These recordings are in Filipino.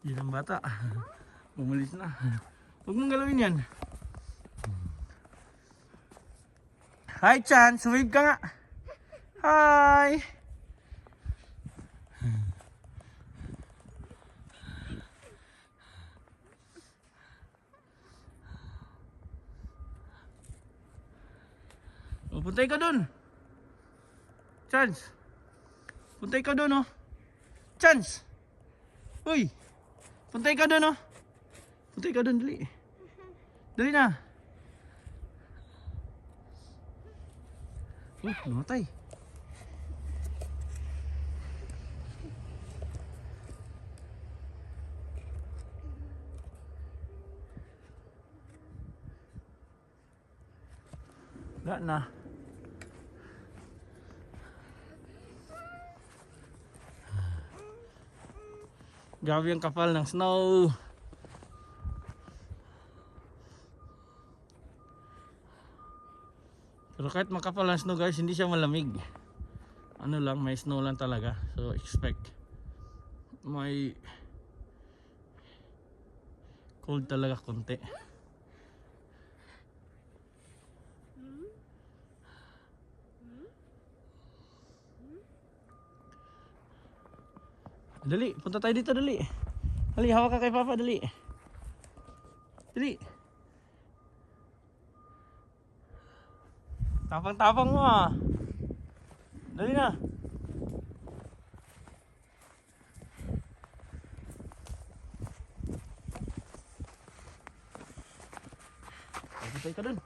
Yan ang bata. Umalis na. Huwag mong galawin yan. Hi, Chance. Wave ka nga. Hi. Oh, puntay ka dun. Chance. Puntay ka dun, oh. Chance. Uy. Puntay ka dun, oh. Puntay ka dun, dali. Dali na. Oh, namatay. Wala na. Grabe ang kapal ng snow. Pero kahit makapal ang snow guys, hindi siya malamig. Ano lang, may snow lang talaga. So expect may cold talaga konti. Dali, punta tayo dito, dali. Dali, hawak ka kay Papa, dali. Dali. Tapang-tapang mo ah. Dali na. Putay ka dun.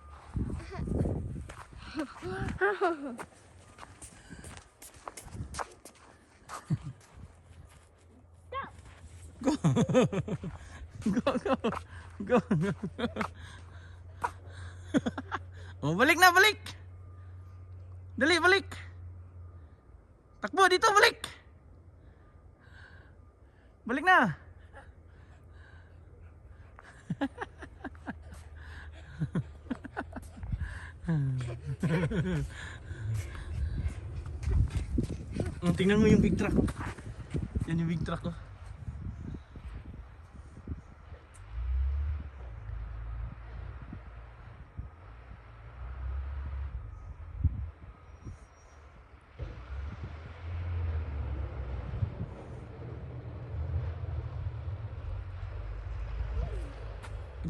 Go. Go, go. Go. Oh, balik na, balik. Dali, balik. Takbo dito, balik. Balik na. Tingnan mo yung big truck. Yan yung big truck ko.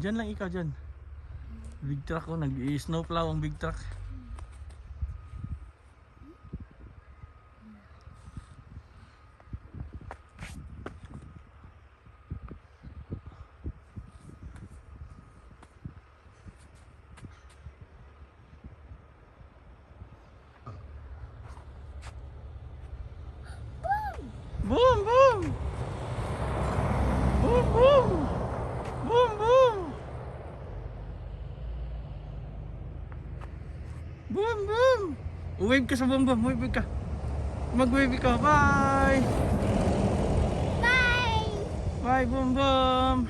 Diyan lang ikaw dyan. Big truck ko, nag-snowplow ang big truck. Boom, boom! Boom, boom! Boom, boom! Boom, boom! Wave ka sa boom, boom. Wave ka. Mag-wave ka. Bye! Bye! Bye, boom, boom!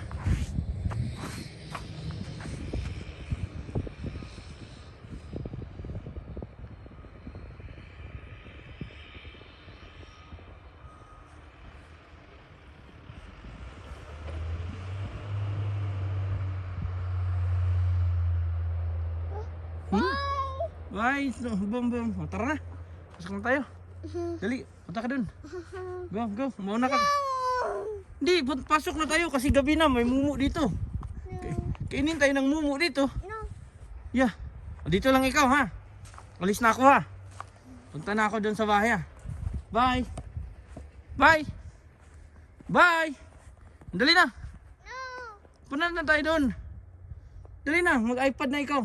Bye, boom, boom. O, tara na. Pasok na tayo. Dali, punta ka dun. Go, go. Mauna ka. Hindi, pasok na tayo kasi gabi na. May mumu dito. Kainin tayo ng mumu dito. No. Yeah. Dito lang ikaw ha. Alis na ako ha. Punta na ako dun sa bahay ha. Bye. Bye. Bye. Dali na. No. Punta na tayo dun. Dali na, mag-iPad na ikaw.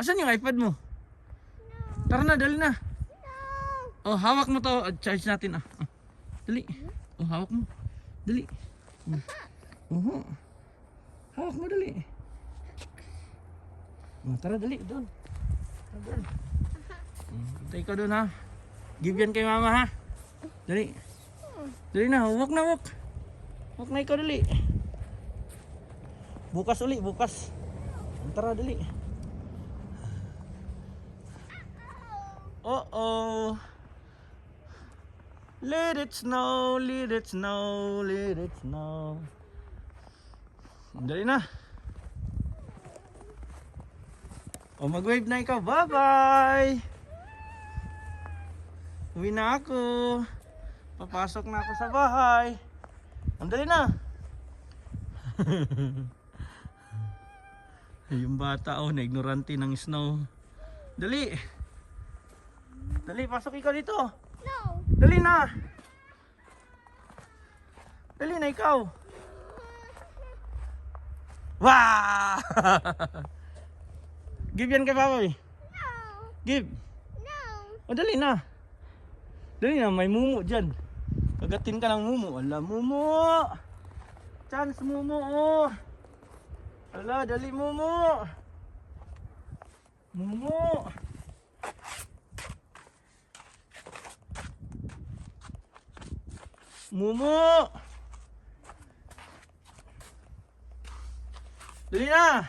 Asan yung iPad mo? Tara na, dali na. Oh, hawak mo to. Charge natin ah. Dali. Oh, hawak mo. Dali. Hawak mo, dali. Oh, tara, dali. Doon. Doon. Tayo ka doon ha. Give yan kay mama ha. Dali. Dali na, walk na, walk. Walk na ikaw, dali. Bukas uli, bukas. Tara, dali. Oh. Let it snow, let it snow, let it snow. Dali na. O mag-wave na ikaw. Bye-bye. Uwi na ako. Papasok na ako sa bahay. Dali na. Yung bata na ignorante ng snow. Dali. Dali, pasok ikaw dito. No. Dali na. Dali na ikaw. Wow! Give yan kay Papa. No. Give. No. O dali na. Dali na, may mumu dyan. Kagatin ka ng mumu. Ala, mumu. Chance mumu. Oh. Ala, dali mumu. Mumu. Mumu. Dali na.